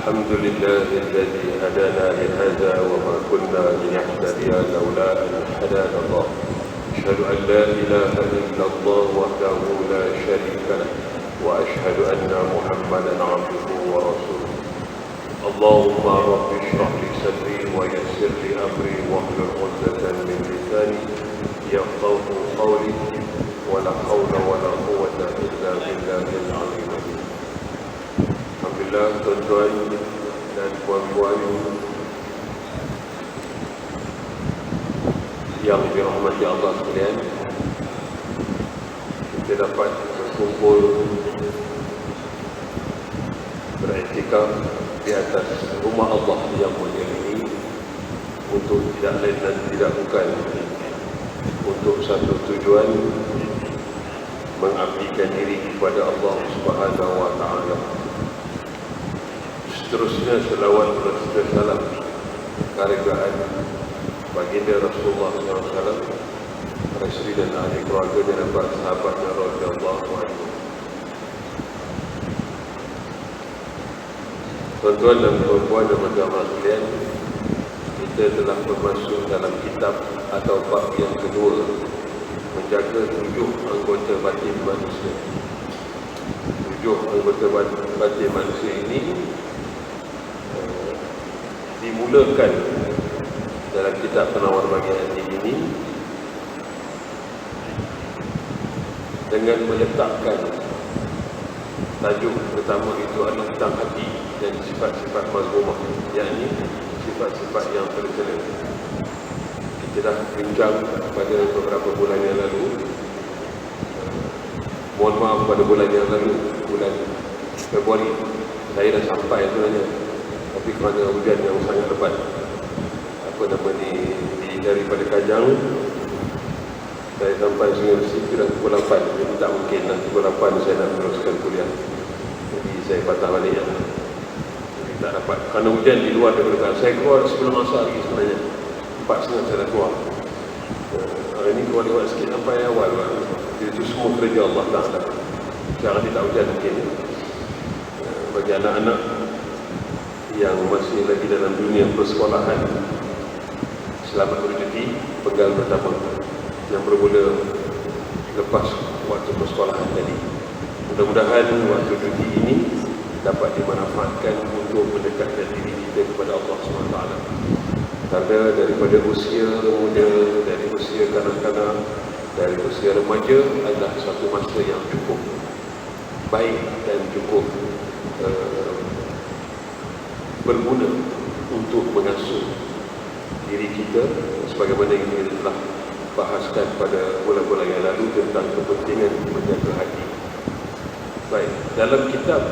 الحمد لله الذي هدانا لهذا وما كنا لنهتدي لولا أن هدانا الله. أشهد أن لا إله إلا الله وحده لا شريك له وأشهد أن محمدا عبده ورسوله. اللهم رب اشرح لي صدري ويسر لي أمري واحلل عقدة من لساني يفقهوا قولي ولا حول ولا قوة إلا بالله العلي العظيم. Alhamdulillah, tuan-tuan dan puan-puan yang dirahmati Allah sekalian, kita dapat berkumpul beriktikaf di atas rumah Allah yang mulia ini untuk tidak lain dan tidak bukan untuk satu tujuan, mengabdikan diri kepada Allah Subhanahu wa taala. Seterusnya selawat dan salam kehargaan baginda Rasulullah SAW, para isteri dan ahli keluarga dan para sahabatnya radhiyallahu anhum. Tuan-tuan dan puan-puan dan jemaah sekalian, kita telah bermasuk dalam kitab atau bab yang kedua, menjaga 7 anggota batin manusia. 7 anggota batin manusia ini dimulakan dalam kitab Penawar Bagi Hati ini dengan meletakkan tajuk pertama itu adalah tentang hati dan sifat-sifat mazmumah, yakni sifat-sifat yang tercela. Kita dah bincang pada beberapa bulan yang lalu, mohon maaf, pada bulan yang lalu, bulan Februari saya dah sampai sebenarnya, tapi kerana hujan yang sangat lebat, daripada Kajang saya sampai Sungai Besi sudah pukul 8, jadi tak mungkin nanti pukul 8 saya nak teruskan kuliah, jadi saya patah balik ya. Jadi tak dapat, kerana hujan di luar daripada saya keluar sebelum asar lagi sebenarnya, 4.30 saya dah keluar. Hari ini keluar lewat sikit sampai awal, jadi itu semua kerja Allah Ta'ala. Sekarang dia tak hujan mungkin. Bagi anak-anak yang masih lagi dalam dunia persekolahan, selamat bercuti penggal pertama yang bermula lepas waktu persekolahan tadi. Mudah-mudahan waktu cuti ini dapat dimanfaatkan untuk mendekatkan diri kita kepada Allah SWT. Karena daripada usia muda, dari usia kanak-kanak, dari usia remaja adalah satu masa yang cukup baik dan cukup berguna untuk mengasuh diri kita, sebagaimana yang kita telah bahaskan pada bulan-bulan yang lalu tentang kepentingan menjaga hati. Baik, dalam kitab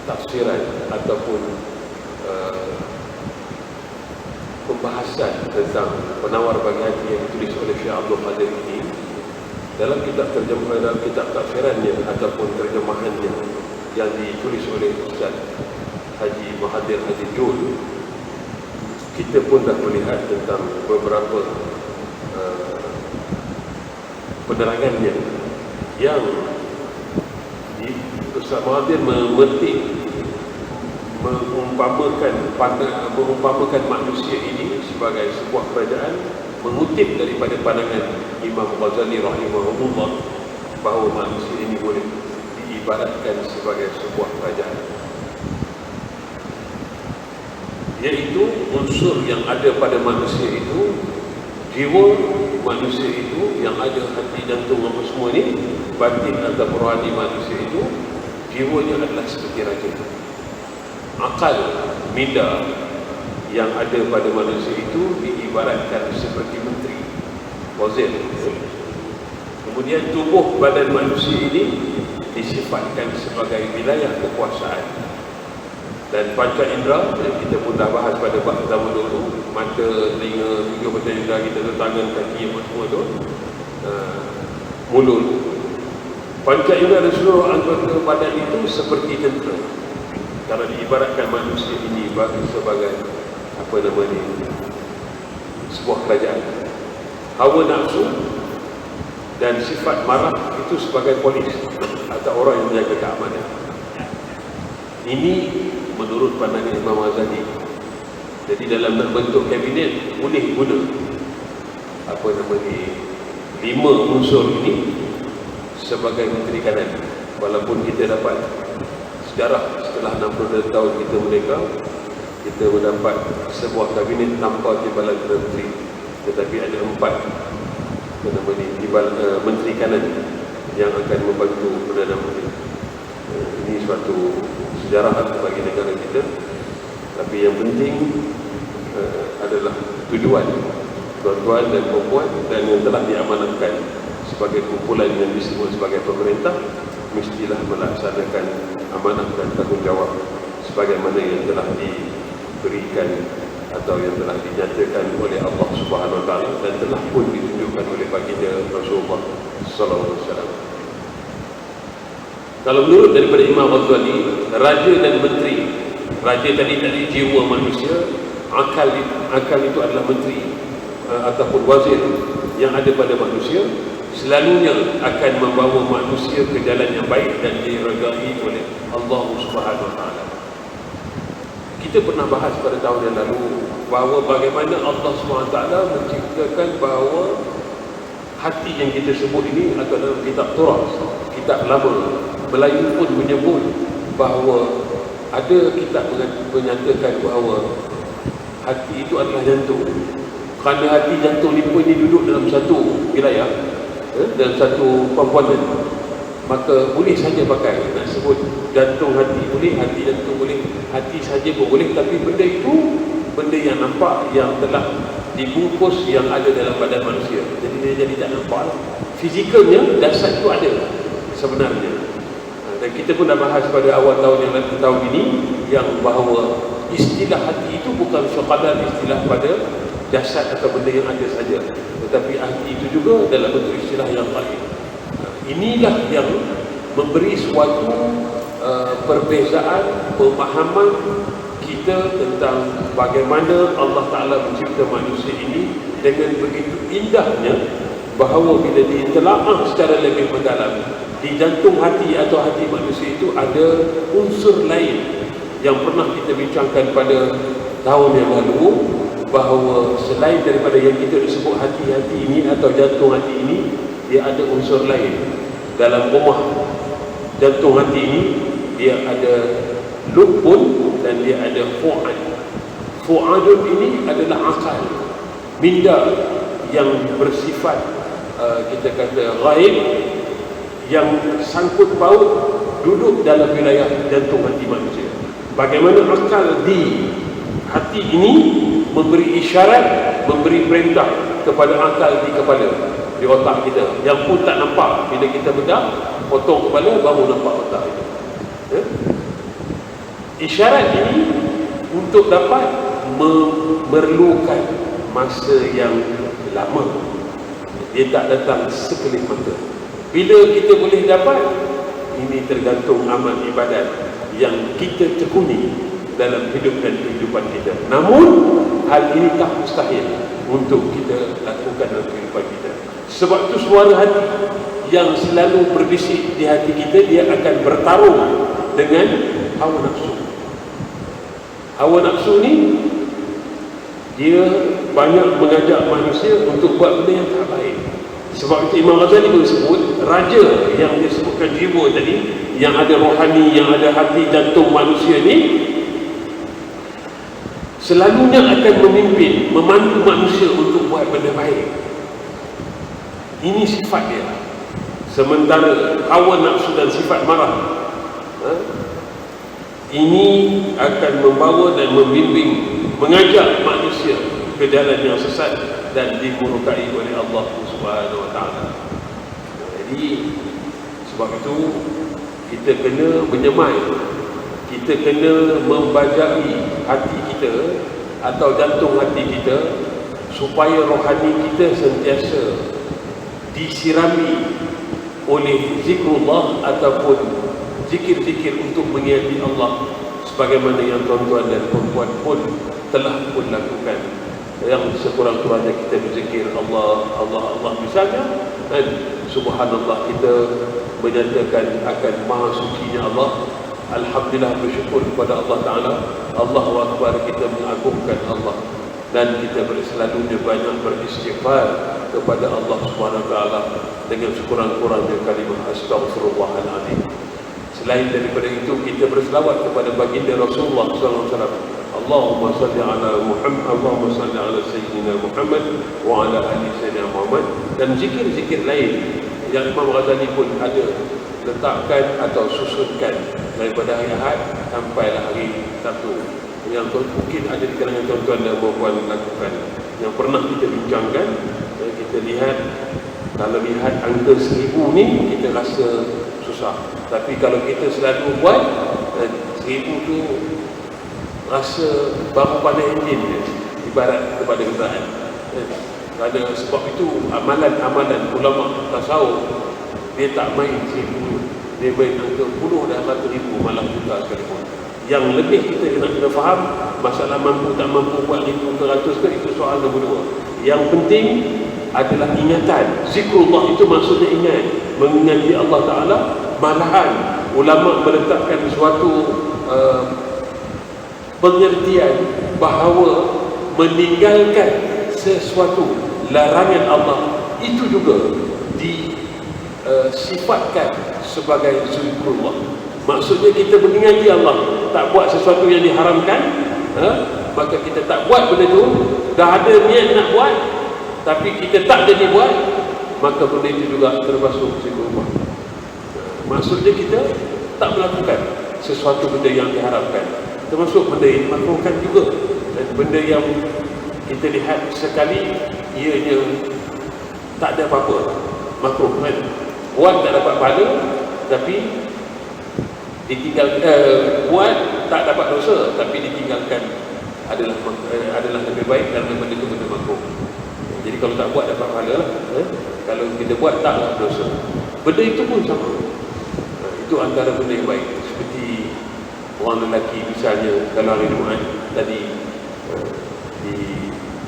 tafsiran ataupun pembahasan tentang Penawar Bagi Hati yang ditulis oleh Syekh Abdul Qadir ini, dalam kitab terjemahan, dalam kitab tafsirannya ataupun terjemahannya yang ditulis oleh Ustaz Haji Mahathir Haji Jul, kita pun dah melihat tentang beberapa penerangannya yang Ustaz Mahathir mengumpamakan manusia ini sebagai sebuah kerajaan, mengutip daripada pandangan Imam Ghazali rahimahullah bahawa manusia ini boleh diibaratkan sebagai sebuah kerajaan, iaitu unsur yang ada pada manusia itu, jiwa manusia itu yang ada hati, jantung, apa semua ni, batin atau rohani manusia itu, jiwanya adalah seperti raja. Akal, minda yang ada pada manusia itu diibaratkan seperti menteri, wazir. Kemudian tubuh badan manusia ini disifatkan sebagai wilayah kekuasaan. Dan panca indera yang kita pun dah bahas pada bab pertama dulu, mata, telinga, 3 panca indera kita tu, tangan, kaki, apa semua tu, mulut. Panca indera dan seluruh anggota badan itu seperti tentera. Kalau diibaratkan manusia ini sebagai sebuah kerajaan. Hawa nafsu dan sifat marah itu sebagai polis atau orang yang menjaga keamanan. Ini menurut pandangan Imam Ghazali. Jadi dalam nak bentuk kabinet boleh guna apa nama ni 5 unsur ini sebagai Menteri Kanan. Walaupun kita dapat sejarah setelah 62 tahun kita merdeka, kita mendapat sebuah kabinet tanpa timbalan Perdana Menteri, tetapi ada 4 Menteri Kanan yang akan membantu Perdana Menteri. Ini suatu sejarah bagi negara kita. Tapi yang penting adalah tujuan tuan-tuan dan puan-puan dan yang telah diamanatkan sebagai kumpulan yang disebut sebagai pemerintah, mestilah melaksanakan amanah dan tanggungjawab sebagaimana yang telah diberikan atau yang telah dinyatakan oleh Allah Subhanahu Wa Taala dan telah pun ditunjukkan oleh baginda Rasulullah sallallahu alaihi wasallam. Kalau menurut daripada Imam Ghazali, raja dan menteri, raja tadi jiwa manusia, akal itu adalah menteri ataupun wazir yang ada pada manusia, selalunya akan membawa manusia ke jalan yang baik dan diredai oleh Allah Subhanahu Wa Taala. Kita pernah bahas pada tahun yang lalu bahawa bagaimana Allah SWT menciptakan bahawa hati yang kita sebut ini atau dalam kitab Torah, kitab lama Melayu pun menyebut bahawa ada kitab menyatakan bahawa hati itu adalah jantung. Kerana hati jantung lipa ini duduk dalam satu wilayah, dalam satu komponen, maka boleh saja pakai nak sebut jantung hati boleh, hati jantung boleh, hati saja pun boleh. Tapi benda itu benda yang nampak, yang telah dibungkus, yang ada dalam badan manusia. Jadi dia jadi tak nampak lah. Fizikalnya dasar itu ada sebenarnya. Dan kita pun dah bahas pada awal tahun yang lalu, tahun ini, yang bahawa istilah hati itu bukan sekadar istilah pada jasad atau benda yang ada saja, tetapi hati itu juga dalam bentuk istilah yang lain. Inilah yang memberi suatu perbezaan pemahaman kita tentang bagaimana Allah Ta'ala mencipta manusia ini dengan begitu indahnya, bahawa bila ditelaah secara lebih mendalam, di jantung hati atau hati manusia itu ada unsur lain yang pernah kita bincangkan pada tahun yang lalu, bahawa selain daripada yang kita sebut hati-hati ini atau jantung hati ini, dia ada unsur lain. Dalam rumah jantung hati ini, dia ada lubun dan dia ada fu'ad. Fu'adun ini adalah akal, minda yang bersifat kita kata ghaib, yang sangkut paut duduk dalam wilayah jantung hati manusia. Bagaimana akal di hati ini memberi isyarat, memberi perintah kepada akal di kepala, di otak kita, yang pun tak nampak. Bila kita bedah, potong kepala, baru nampak otak itu. Isyarat ini untuk dapat memerlukan masa yang lama. Dia tak datang sekelip mata. Bila kita boleh dapat, ini tergantung amal ibadat yang kita tekuni dalam hidup dan kehidupan kita. Namun hal ini tak mustahil untuk kita lakukan dalam kehidupan kita. Sebab itu suara hati yang selalu berbisik di hati kita, dia akan bertarung dengan hawa nafsu. Hawa nafsu ni dia banyak mengajak manusia untuk buat benda yang tak baik. Sebab itu Imam Ghazali pun sebut raja yang disebutkan jiwa tadi, yang ada rohani, yang ada hati jantung manusia ni, selalunya akan memimpin, memandu manusia untuk buat benda baik. Ini sifat dia. Sementara hawa nafsu dan sifat marah, ini akan membawa dan membimbing, mengajak manusia ke jalan yang sesat dan dimurkai oleh Allah Subhanahu Wa Taala. Jadi sebab itu kita kena menyemai, kita kena membajai hati kita atau jantung hati kita, supaya rohani kita sentiasa disirami oleh zikrullah ataupun zikir-zikir untuk mengingati Allah, sebagaimana yang tuan-tuan dan puan-puan pun telah pun lakukan. Yang sekurang-kurangnya kita berzikir Allah, Allah, Allah misalnya, dan subhanallah, kita menyatakan akan maha sucinya Allah, Alhamdulillah, bersyukur kepada Allah Ta'ala. Allahu Akbar, kita mengagungkan Allah. Dan kita selalu banyak beristighfar kepada Allah Subhanahu Wa Ta'ala dengan sekurang-kurangnya kalimah Astaghfirullahaladzim. Selain daripada itu, kita berselawat kepada baginda Rasulullah SAW. Allahumma salli ala Muhammad, Allahumma salli ala Sayyidina Muhammad wa ala ali Sayyidina Muhammad. Dan zikir-zikir lain yang Imam Ghazali pun ada letakkan atau susunkan daripada hari Ahad sampailah hari Sabtu, yang mungkin ada di kalangan tuan-tuan dan puan-puan lakukan, yang pernah kita bincangkan. Kita lihat, kalau lihat angka 1000 ni kita rasa susah, tapi kalau kita selalu buat 1000 tu rasa baru pada enjin je, ibarat kepada kenderaan. Kerana sebab itu amalan-amalan ulama tasawuf dia tak main 1000, dia main angka puluh dan 100,000, malah juta sekalipun. Yang lebih kita kena faham, masalah mampu tak mampu buat 1000 ke 100 ke, itu soal nombor 2. Yang penting adalah ingatan. Zikrullah itu maksudnya ingat, mengingati Allah Ta'ala. Malahan ulama meletakkan suatu pengertian bahawa meninggalkan sesuatu larangan Allah itu juga disifatkan sebagai zikrullah. Maksudnya kita mengingati Allah, tak buat sesuatu yang diharamkan, maka kita tak buat benda itu. Dah ada niat nak buat tapi kita tak jadi buat, maka benda itu juga termasuk zikrullah. Maksudnya kita tak melakukan sesuatu benda yang diharamkan, termasuk benda yang dimakruhkan juga. Dan benda yang kita lihat sekali ianya tak ada apa-apa, makruh kan, buat tak dapat pahala, tapi ditinggalkan, buat tak dapat dosa tapi ditinggalkan adalah lebih baik kerana benda itu benda makruh. Jadi kalau tak buat dapat pahala lah, kalau kita buat taklah dosa. Benda itu pun sama. Itu antara benda yang baik. Seperti orang lelaki misalnya, kalau hari Jumaat tadi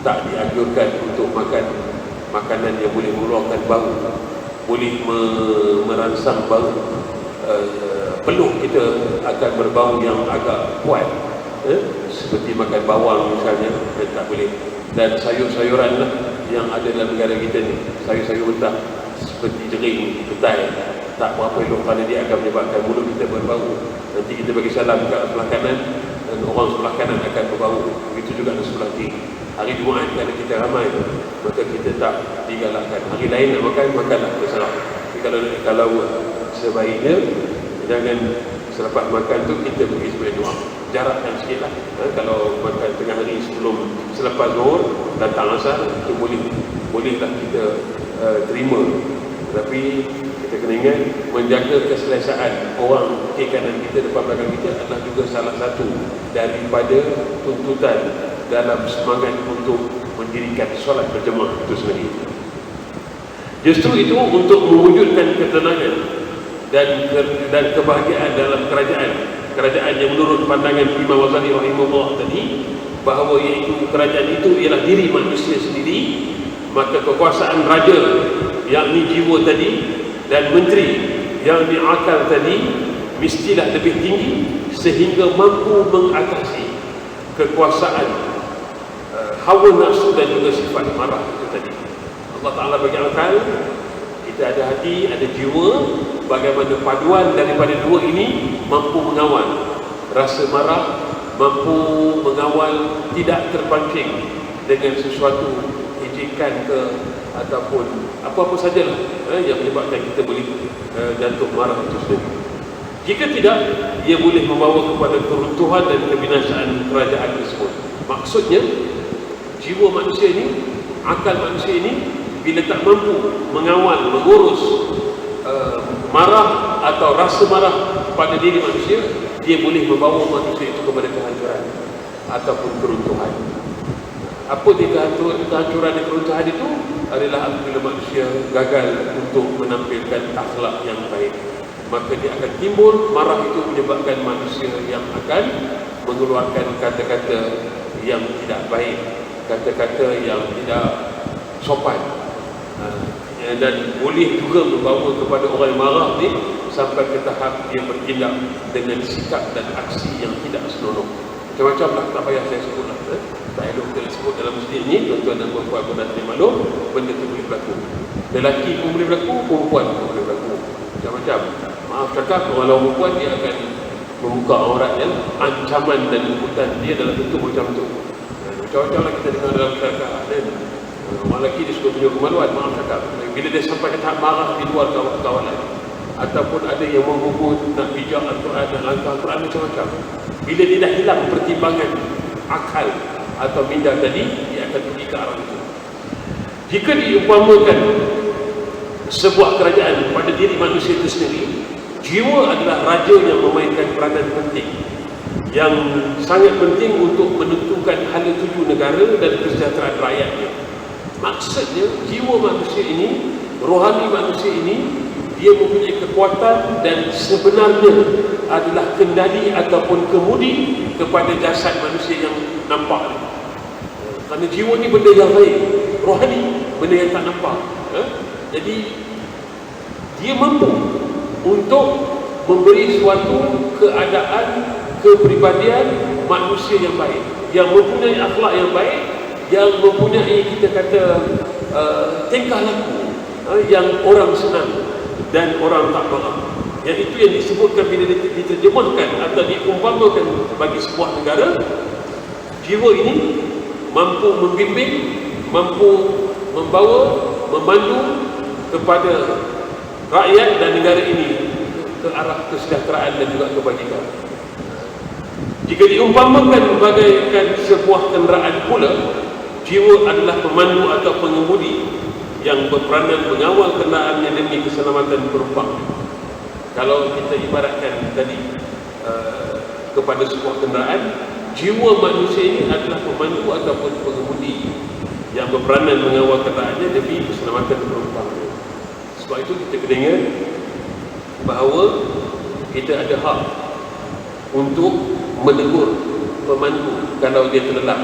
tak dianjurkan untuk makan makanan yang boleh mengeluarkan bau, boleh merangsang bau. Peluh kita akan berbau yang agak kuat, seperti makan bawang misalnya, tak boleh. Dan sayur-sayuran lah yang ada dalam negara kita ni, sayur-sayur mentah seperti jering, petai, tak berapa elok kerana dia akan menyebabkan mulut kita berbau. Nanti kita bagi salam kat sebelah kanan dan orang sebelah kanan akan berbau. Begitu juga di sebelah kiri. Hari Jumaat kalau kita ramai, maka kita tak digalakkan. Hari lain nak makan, makanlah terserah. Tapi kalau sebaiknya jangan selepas makan tu kita pergi sebagai doa. Jarakkan sikit lah. Kalau makan tengah hari selepas zuhur, datang asar, itu bolehlah kita terima. Tapi kita kena ingat, menjaga keselesaan orang kiri kanan kita, depan belakang kita adalah juga salah satu daripada tuntutan dalam semangat untuk mendirikan solat berjemaah itu sendiri. Justru itu untuk mewujudkan ketenangan dan kebahagiaan dalam kerajaan yang menurut pandangan Imam Ghazali rahimahullah tadi, bahawa iaitu kerajaan itu ialah diri manusia sendiri, maka kekuasaan raja yakni jiwa tadi dan menteri yang akal tadi mestilah lebih tinggi sehingga mampu mengatasi kekuasaan hawa nafsu dan juga sifat marah itu tadi. Allah Ta'ala bagi akal, kita ada hati, ada jiwa, bagaimana paduan daripada dua ini mampu mengawal rasa marah, mampu mengawal tidak terpancing dengan sesuatu ejekan ke ataupun apa-apa sajalah yang menyebabkan kita boleh jatuh marah itu sendiri. Jika tidak, ia boleh membawa kepada keruntuhan dan kebinasaan kerajaan tersebut. Maksudnya, jiwa manusia ini, akal manusia ini, bila tak mampu mengawal, mengurus marah atau rasa marah pada diri manusia, dia boleh membawa manusia itu kepada kehancuran ataupun keruntuhan. Apa dia kehancuran dan keruntuhan itu? Adalah apabila manusia gagal untuk menampilkan akhlak yang baik, maka dia akan timbul marah itu menyebabkan manusia yang akan mengeluarkan kata-kata yang tidak baik, kata-kata yang tidak sopan. dan boleh juga membawa kepada orang yang marah ni sampai ke tahap dia bertindak dengan sikap dan aksi yang tidak senonoh. Macam-macam lah, tak payah saya sebut lah. Tak elok kita sebut dalam masjid ni, tuan-tuan dan puan-puan pun dah terima maklum, benda tu boleh berlaku. Lelaki pun boleh berlaku, perempuan pun boleh berlaku. Macam-macam. Maaf cakap, orang lawan perempuan dia akan membuka auratnya, ancaman dan inputan dia dalam bentuk macam tu. Macam-macam lah kita dengar dalam masyarakat. Orang lelaki dia suka tunjuk kemaluan, maaf cakap. Bila dia sampai ke tahap marah di luar kawalan, ataupun ada yang menghubung nak bijak Al-Quran dan langkah Al-Quran macam-macam. Bila dia dah hilang pertimbangan akal atau minda tadi, dia akan pergi ke arah itu. Jika diumpamakan sebuah kerajaan pada diri manusia itu sendiri, jiwa adalah raja yang memainkan peranan penting, yang sangat penting untuk menentukan hala tuju negara dan kesejahteraan rakyatnya. Maksudnya jiwa manusia ini, rohani manusia ini, dia mempunyai kekuatan dan sebenarnya adalah kendali ataupun kemudi kepada jasad manusia yang nampak ni. Kerana jiwa ni benda yang lain, rohani benda yang tak nampak. Jadi dia mampu untuk memberi suatu keadaan, kepribadian manusia yang baik, yang mempunyai akhlak yang baik, yang mempunyai, kita kata, tingkah laku yang orang senang dan orang tak faham. Yang itu yang disebutkan bila diterjemahkan atau diumpamakan bagi sebuah negara. Jiwa ini mampu membimbing, mampu membawa, memandu kepada rakyat dan negara ini ke arah kesejahteraan dan juga kebajikan. Jika diumpamakan bagaikan sebuah kenderaan pula, jiwa adalah pemandu atau pengemudi yang berperanan mengawal kendaraannya demi keselamatan penumpang. Kalau kita ibaratkan tadi kepada sebuah kenderaan, jiwa manusia ini adalah pemandu ataupun pengemudi yang berperanan mengawal kendaraannya demi keselamatan penumpang. Sebab itu kita kena ingat bahawa kita ada hak untuk menegur pemandu kalau dia terlelap,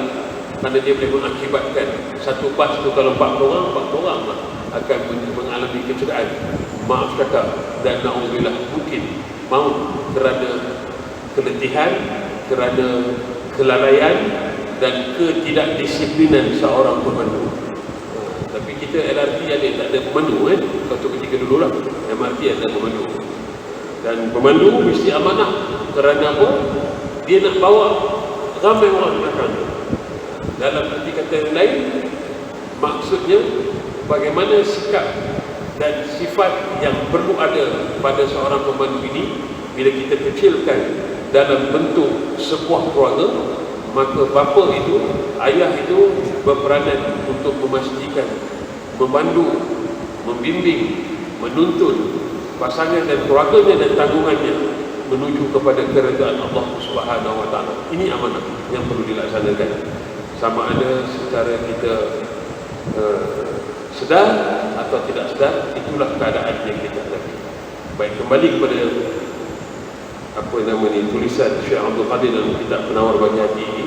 kerana dia boleh mengakibatkan satu bas tu kalau 4 orang lah akan mengalami kecederaan, maaf cakap, dan na'udzubillah mungkin maut kerana keletihan, kerana kelalaian dan ketidakdisiplinan seorang pemandu. Tapi kita LRT ada, tak ada pemandu kan? Satu ketika dulu lah MRT ada pemandu, dan pemandu mesti amanah. Kerana apa? Dia nak bawa ramai orang belakang. Dalam arti kata yang lain, maksudnya bagaimana sikap dan sifat yang perlu ada pada seorang pemandu ini. Bila kita kecilkan dalam bentuk sebuah keluarga, maka bapa itu, ayah itu berperanan untuk memastikan, membantu, membimbing, menuntun pasangan dan keluarganya dan tanggungannya menuju kepada keredaan Allah Subhanahu Wa Taala. Ini amanah yang perlu dilaksanakan. Sama ada secara kita sedar atau tidak sedar, itulah keadaan yang kita hadapi. Baik, kembali kepada apa nama ni, tulisan Syekh Abdul Qadir dalam kitab Penawar Bagi Hati ini.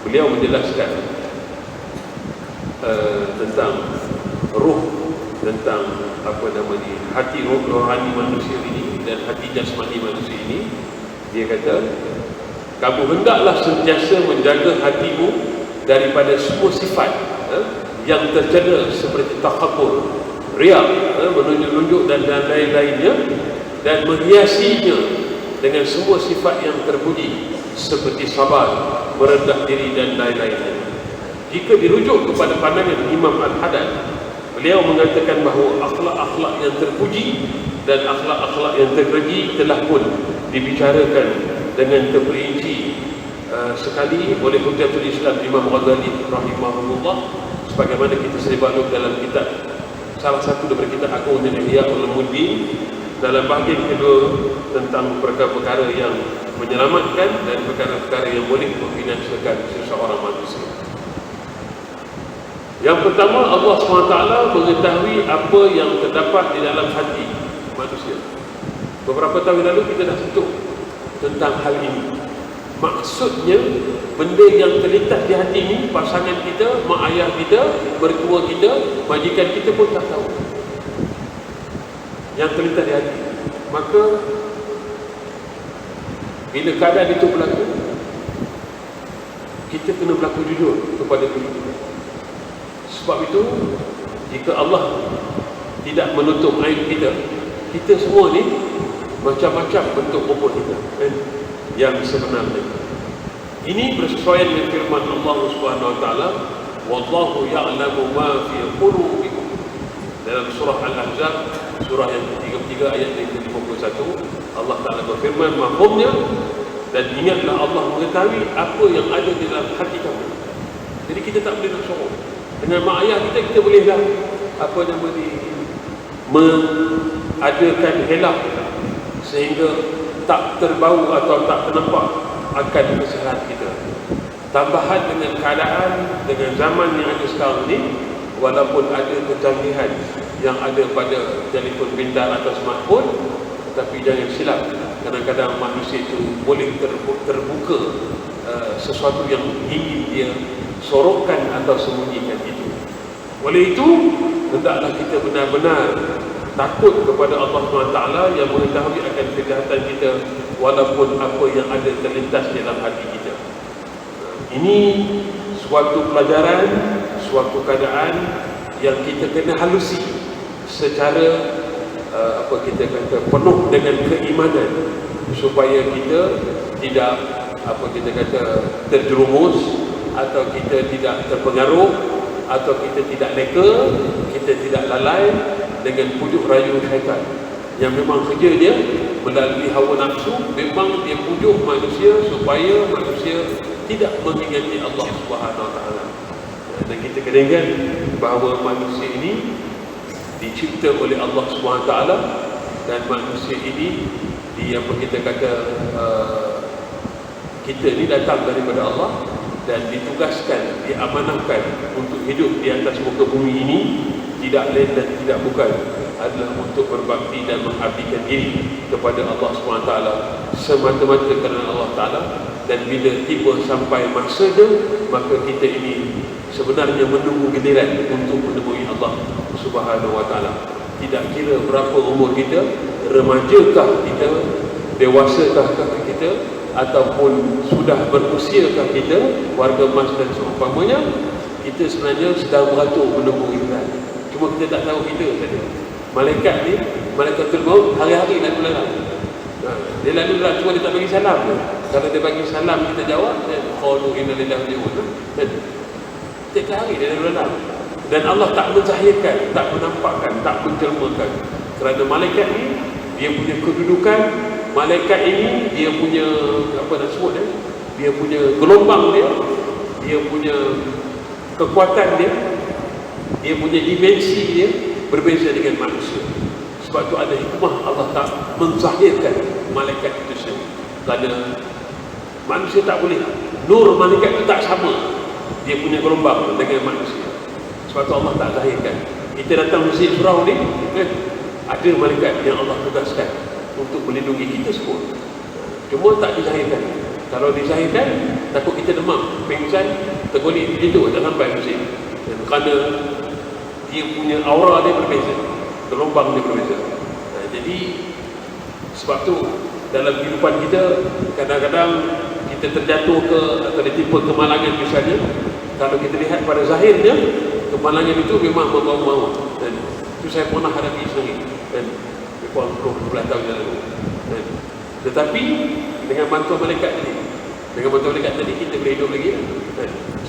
Beliau menjelaskan tentang ruh, tentang apa nama ni, hati rohani manusia ini dan hati jasmani manusia ini. Dia kata, kamu hendaklah sentiasa menjaga hatimu daripada semua sifat yang tercela seperti takabur, riak, menunjuk-nunjuk dan lain-lainnya, dan menghiasinya dengan semua sifat yang terpuji seperti sabar, merendah diri dan lain-lainnya. Jika dirujuk kepada pandangan Imam Al-Haddad, beliau mengatakan bahawa akhlak-akhlak yang terpuji dan akhlak-akhlak yang terkeji telah pun dibicarakan dengan terperinci sekali oleh Hujjatul Islam Imam Ghazali rahimahullah, sebagaimana kita sedia maklum dalam kitab, salah satu daripada kitab agung Ihya Ulumuddin, dalam bahagian kedua tentang perkara-perkara yang menyelamatkan dan perkara-perkara yang boleh membinasakan seseorang manusia. Yang pertama, Allah SWT mengetahui apa yang terdapat di dalam hati manusia. Beberapa tahun lalu kita dah sentuh tentang hal ini. Maksudnya benda yang terlintas di hati ini, pasangan kita, mak ayah kita, mertua kita, majikan kita pun tak tahu yang terlintas di hati. Maka bila keadaan itu berlaku, kita kena berlaku jujur kepada diri kita. Sebab itu, jika Allah tidak menutup aib kita, kita semua ni macam-macam bentuk rupa kita yang sebenarnya. Ini bersesuaian dengan firman Allah Subhanahu wa taala, wallahu ya'lamu ma fi qulubikum. Dalam surah Al-Ahzab, surah yang ke-33 ayat yang ke-51, Allah Taala berfirman, mafhumnya, dan ingatlah Allah mengetahui apa yang ada di dalam hati kamu. Jadi kita tak boleh nak sorok. Dengan mak ayah kita, kita bolehlah apa nama ni, mengadakan helak sehingga tak terbau atau tak ternampak akan kesalahan kita. Tambahan dengan keadaan, dengan zaman yang ada sekarang ni, walaupun ada kecanggihan yang ada pada telefon pintar atau smartphone, tetapi jangan silap, kadang-kadang manusia itu boleh terbuka sesuatu yang ingin dia sorokkan atau sembunyikan itu. Oleh itu, hendaklah kita benar-benar takut kepada Allah SWT yang mengetahui akan kejahatan kita, walaupun apa yang ada terlintas dalam hati kita. Ini suatu pelajaran, suatu keadaan yang kita kena halusi secara apa kita kata, penuh dengan keimanan, supaya kita tidak apa kita kata terjerumus, atau kita tidak terpengaruh, atau kita tidak leka, kita tidak lalai dengan pujuk rayu syaitan yang memang kerja dia melalui hawa nafsu. Memang dia pujuk manusia supaya manusia tidak mengingati Allah Subhanahu wa taala. Dan kita kena ingat bahawa manusia ini dicipta oleh Allah Subhanahu wa taala, dan manusia ini dia apa kita kata kita ni datang daripada Allah dan ditugaskan, diamanahkan untuk hidup di atas muka bumi ini, tidak lain dan tidak bukan adalah untuk berbakti dan mengabdikan diri kepada Allah SWT semata-mata kerana Allah Ta'ala. Dan bila tiba sampai masanya, maka kita ini sebenarnya menunggu giliran untuk menemui Allah Subhanahu wa taala. Tidak kira berapa umur kita, remajakah kita, dewasakah kita, ataupun sudah berusiakah kita, warga emas dan seumpamanya, kita sebenarnya sedang beratur menunggu giliran. Cuma kita tak tahu kita saja. Malaikat ni, Malaikatul Maut hari-hari lalu lalang. Dia lalu lalang, cuma dia tak bagi salam. Kalau dia bagi salam, kita jawab, qalu inna lillahi wa inna ilaihi raji'un. Setiap hari dia lalu lalang. Dan Allah tak menzahirkan, tak menampakkan, tak menjelmakan. Kerana malaikat ni, dia punya kedudukan. Malaikat ini, dia punya apa nak sebut dia? Dia punya gelombang dia, dia punya kekuatan dia punya dimensi dia berbeza dengan manusia. Sebab tu ada hikmah Allah tak menzahirkan malaikat itu sendiri. Kerana manusia tak boleh, nur malaikat itu tak sama dia punya gelombang dengan manusia. Sebab tu Allah tak zahirkan. Kita datang Masjid Surau ni, ada malaikat yang Allah tugaskan untuk melindungi kita semua. Cuma tak dizahirkan. Kalau dizahirkan, takut kita demam, pingsan, tergolek begitu, tak sampai masjid. Dan kerana dia punya aura dia berbeza, gelombang dia berbeza. Jadi sebab tu dalam kehidupan kita, kadang-kadang kita terjatuh ke atau ditimpa kemalangan misalnya. Kalau kita lihat pada zahirnya, kemalangan itu memang membawa maut. Dan itu saya pernah hadapi sendiri, dan kurang 10 tahun yang lalu. Tetapi dengan bantuan malaikat tadi, kita boleh hidup lagi.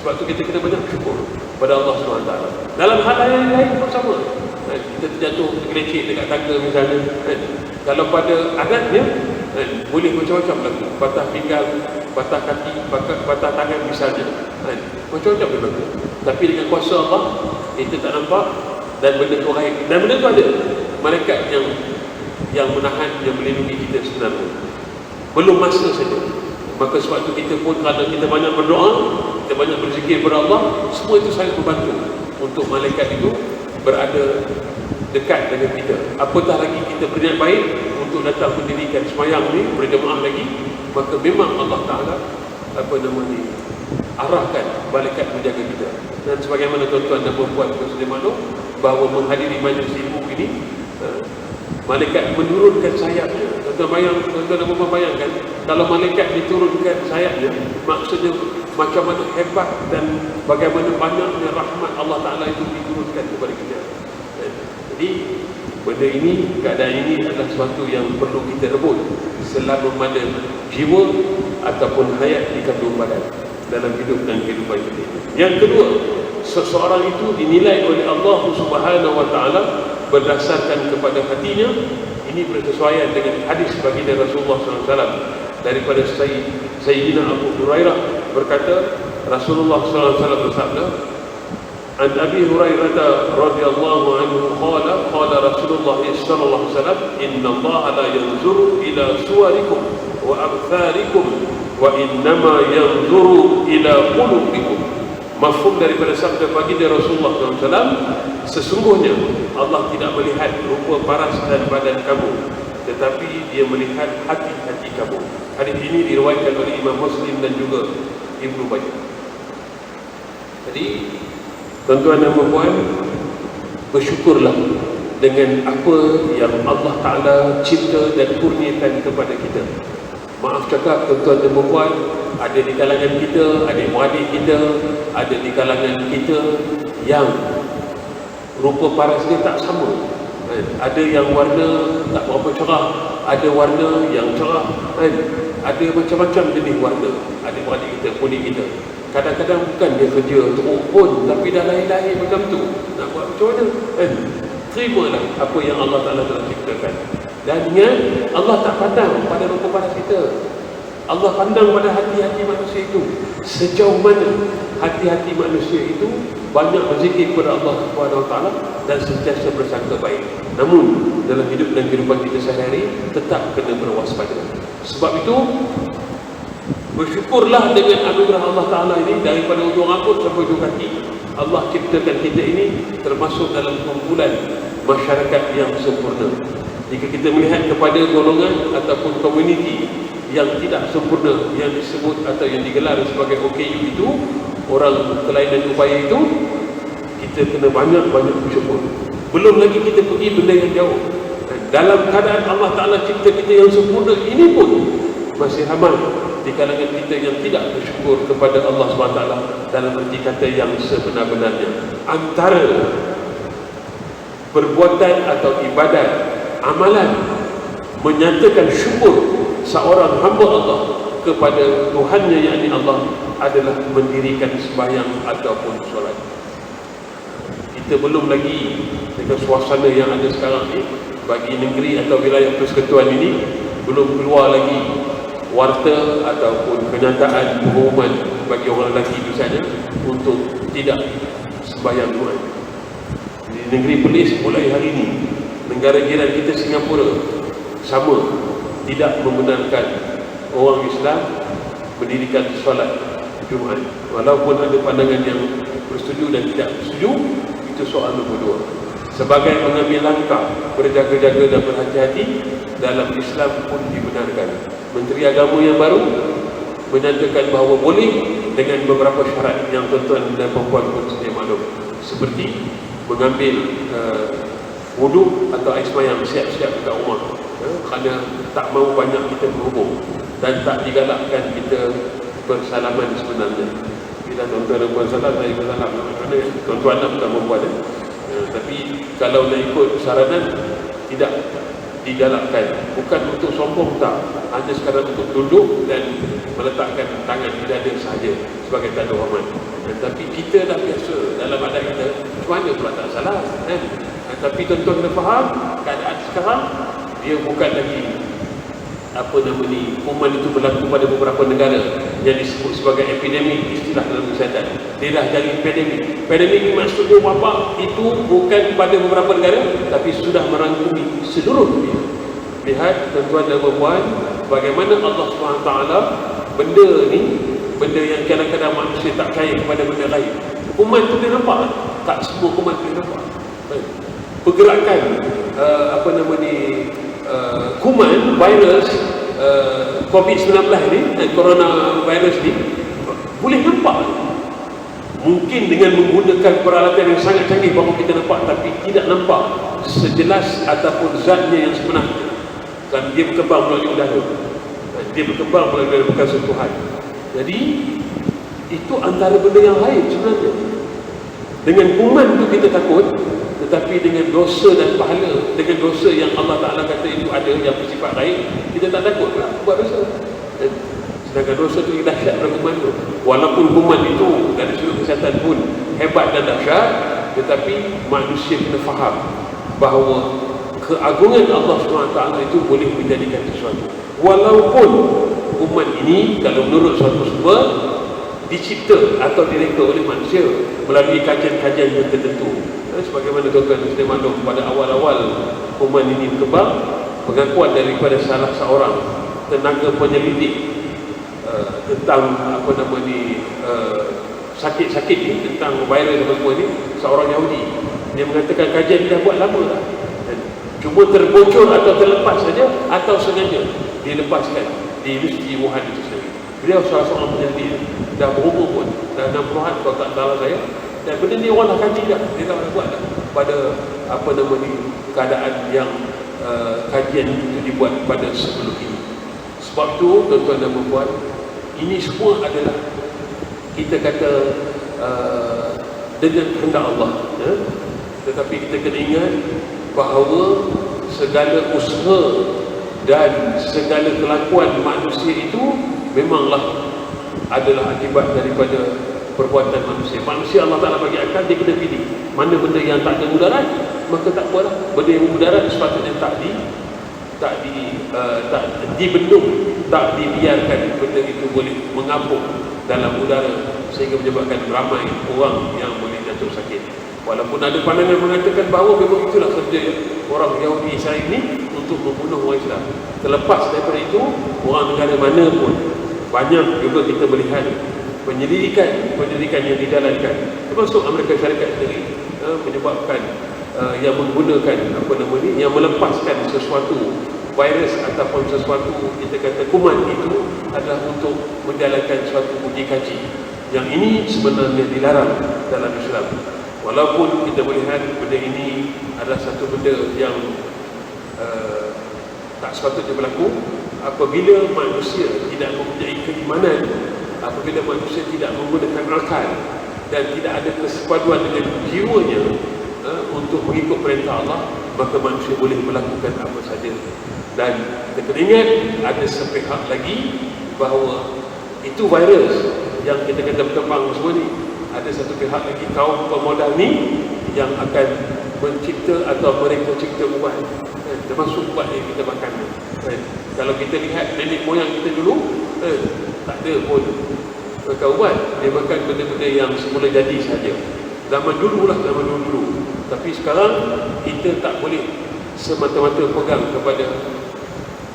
Sebab tu kita kena banyak syukur pada Allah SWT. Dalam hal lain pun sama. Kita terjatuh, tergelecek dekat tangga misalnya. Kalau pada adatnya, boleh macam-macam berlaku. Patah pinggang, patah kaki, patah tangan misalnya. Macam-macam berlaku. Tapi dengan kuasa Allah, kita tak nampak, dan benda tu raib. Dan benda tu ada. Malaikat yang menahan, yang melindungi kita sebenarnya. Belum masa saja. Maka sebab itu kita pun, kerana kita banyak berdoa, kita banyak berzikir kepada Allah, semua itu sangat membantu untuk malaikat itu berada dekat dengan kita. Apatah lagi kita berniat baik untuk datang mendirikan semayang ni, berjemaah lagi, maka memang Allah Ta'ala arahkan malaikat menjaga kita. Dan sebagaimana tuan-tuan dan puan-puan sedia maklum bahawa menghadiri majlis ilmu ini, malaikat menurunkan sayapnya. Tuan-tuan dan puan bayangkan, kalau malaikat diturunkan sayapnya, maksudnya macam mana hebat dan bagaimana banyaknya rahmat Allah Ta'ala itu diturunkan kepada kita. Jadi benda ini, keadaan ini adalah sesuatu yang perlu kita rebut selama mana jiwa ataupun hayat di kandung badan dalam hidup dan kehidupan kita. Yang kedua, seseorang itu dinilai oleh Allah Subhanahu Wa Ta'ala berdasarkan kepada hatinya. Ini bersesuaian dengan hadis baginda Rasulullah SAW daripada Sayyidina Abu Hurairah berkata, Rasulullah SAW bersabda, An Abi Hurairah radhiyallahu anhu qala Rasulullah sallallahu alaihi wasallam, inna Allah la yanzuru ila suwarikum wa abtharikum wa innama yanzuru ila qulubikum. Mafhum daripada sabda baginda Rasulullah SAW, sesungguhnya Allah tidak melihat rupa paras dan badan kamu, tetapi dia melihat hati-hati kamu. Hadis ini diriwayatkan oleh Imam Muslim dan juga Ibnu Majah. Jadi tuan-tuan dan puan, bersyukurlah dengan apa yang Allah Ta'ala cipta dan kurniakan kepada kita. Maaf cakap tuan-tuan dan puan, ada di kalangan kita, adik-beradik kita, ada di kalangan kita yang rupa paras dia tak sama. Ada yang warna tak berapa cerah, ada warna yang cerah, ada macam-macam jenis warna. Adik-beradik kita, kulit kita, kadang-kadang bukan dia kerja teruk pun, tapi dah lahir-lahir macam tu. Nak buat macam mana? Terimalah apa yang Allah Ta'ala telah ciptakan. Dan ingat, Allah tak pandang pada rupa paras kita. Allah pandang pada hati-hati manusia itu. Sejauh mana hati-hati manusia itu banyak berzikir kepada Allah Subhanahu Wa Ta'ala dan sentiasa bersangka baik. Namun dalam hidup dan kehidupan kita sehari-hari tetap kena berwaspada. Sebab itu bersyukurlah dengan anugerah Allah Ta'ala ini, daripada ujung rambut sampai ujung kaki. Allah ciptakan kita ini termasuk dalam kumpulan masyarakat yang sempurna. Jika kita melihat kepada golongan ataupun komuniti yang tidak sempurna, yang disebut atau yang digelar sebagai OKU itu, orang kelainan upaya itu, kita kena banyak-banyak bersyukur. Belum lagi kita pergi benda yang jauh. Dalam keadaan Allah Ta'ala cipta kita yang sempurna ini pun masih ramai di kalangan kita yang tidak bersyukur kepada Allah SWT dalam arti kata yang sebenar-benarnya. Antara perbuatan atau ibadat, amalan menyatakan syukur seorang hamba Allah kepada Tuhannya, yakni Allah, adalah mendirikan sembahyang ataupun solat. Kita belum lagi dengan suasana yang ada sekarang ni, bagi negeri atau wilayah persekutuan ini belum keluar lagi warta ataupun kenyataan pengumuman bagi orang lelaki di sana untuk tidak sembahyang Tuhan. Di negeri Perlis mulai hari ini, negara jiran kita Singapura sama tidak membenarkan orang Islam mendirikan solat Jumaat. Walaupun ada pandangan yang bersetuju dan tidak bersetuju, itu soal nombor dua. Sebagai mengambil langkah berjaga-jaga dan berhati-hati, dalam Islam pun dibenarkan. Menteri Agama yang baru menyatakan bahawa boleh dengan beberapa syarat yang tuan-tuan dan puan-puan pun sedia maklum, seperti mengambil wuduk atau air semayang siap-siap dekat rumah, kerana tak mahu banyak kita berhubung dan tak digalakkan kita bersalaman sebenarnya. Bila tuan-tuan dan puan salam, saya bersalam kerana tuan-tuan nak bukan membuat tapi kalau nak ikut saranan tidak digalakkan. Bukan untuk sombong, tak, hanya sekadar untuk duduk dan meletakkan tangan di dada sahaja sebagai tanda hormat. Tapi kita dah biasa dalam adat kita, macam mana pula tak salah kan? Tapi tuan-tuan kena faham, keadaan sekarang dia bukan lagi kuman itu berlaku pada beberapa negara yang disebut sebagai epidemik, istilah dalam kesihatan. Dia dah jadi epidemik. Epidemik maksudnya wabak itu bukan pada beberapa negara, tapi sudah merangkumi seluruh dunia. Lihat tuan-tuan dan puan, bagaimana Allah SWT benda ni, benda yang kadang-kadang manusia tak percaya kepada benda lain. Kuman tu dia nampak, tak semua kuman tu dia nampak. Pergerakan kuman, virus, COVID-19 ni, coronavirus ni, boleh nampak. Mungkin dengan menggunakan peralatan yang sangat canggih baru kita nampak, tapi tidak nampak sejelas ataupun zatnya yang sebenarnya. Dan dia berkembang melalui udara, dia berkembang melalui udara, bukan sentuhan. Jadi itu antara benda yang lain sebenarnya. Dengan kuman itu kita takut, tetapi dengan dosa dan pahala, dengan dosa yang Allah Ta'ala kata itu ada, yang bersifat lain, kita tak takut lah buat dosa. Sedangkan dosa itu dahsyat pada kuman itu. Walaupun kuman itu dari sudut kesihatan pun hebat dan dahsyat, tetapi manusia kena faham bahawa keagungan Allah SWT itu boleh menjadikan sesuatu. Walaupun kuman ini, kalau menurut suatu sumber, dicipta atau direka oleh manusia melalui kajian-kajian yang tertentu. Sebagaimana tuan-tuan sudah maklum, pada awal-awal kuman ini berkembang, pengakuan daripada salah seorang tenaga penyelidik tentang sakit-sakit ni, tentang virus apa semua ni, seorang Yahudi, dia mengatakan kajian dah buat lama dah, cuma terbocor atau terlepas saja, atau sengaja dilepaskan di Universiti Wuhan itu sendiri. Beliau salah seorang penyelidik, dah berumur pun dah 60-an kalau tak salah saya, dan benda ni orang dah kaji dah, dia dah buat dah pada keadaan yang kajian itu dibuat pada sebelum ini. Sebab tu tuan-tuan dan puan, ini semua adalah kita kata dengan kehendak Allah, tetapi kita kena ingat bahawa segala usaha dan segala kelakuan manusia itu memanglah adalah akibat daripada perbuatan manusia. Manusia Allah Ta'ala bagi akal, dia kena pilih mana benda yang tak ada mudarat, maka tak apalah. Benda yang mudarat sepatutnya tak dibendung, tak dibiarkan benda itu boleh mengapung dalam udara sehingga menyebabkan ramai orang yang boleh jatuh sakit. Walaupun ada pandangan mengatakan bahawa memang itulah kerja orang Yahudi Israel ini untuk membunuh orang Islam. Terlepas daripada itu, orang negara mana pun banyak juga kita melihat penyelidikan yang dijalankan, termasuk Amerika Syarikat sendiri, menyebabkan yang menggunakan yang melepaskan sesuatu virus ataupun sesuatu kita kata kuman itu adalah untuk menjalankan suatu uji kaji. Yang ini sebenarnya dilarang dalam Islam. Walaupun kita melihat benda ini adalah satu benda yang tak sepatutnya berlaku apabila manusia tidak mempunyai keimanan, apabila manusia tidak menggunakan akal dan tidak ada kesepaduan dengan jiwanya untuk mengikut perintah Allah, maka manusia boleh melakukan apa saja. Dan kita kena ingat ada sepihak lagi bahawa itu virus yang kita kata berkembang semua ni, ada satu pihak lagi, kaum pemodal ni yang akan mencipta atau mereka cipta ubat, termasuk ubat yang kita makan. Kalau kita lihat nenek moyang kita dulu, tak ada pun makan ubat, dia makan benda-benda yang semula jadi saja. Zaman dulu. Tapi sekarang kita tak boleh semata-mata pegang kepada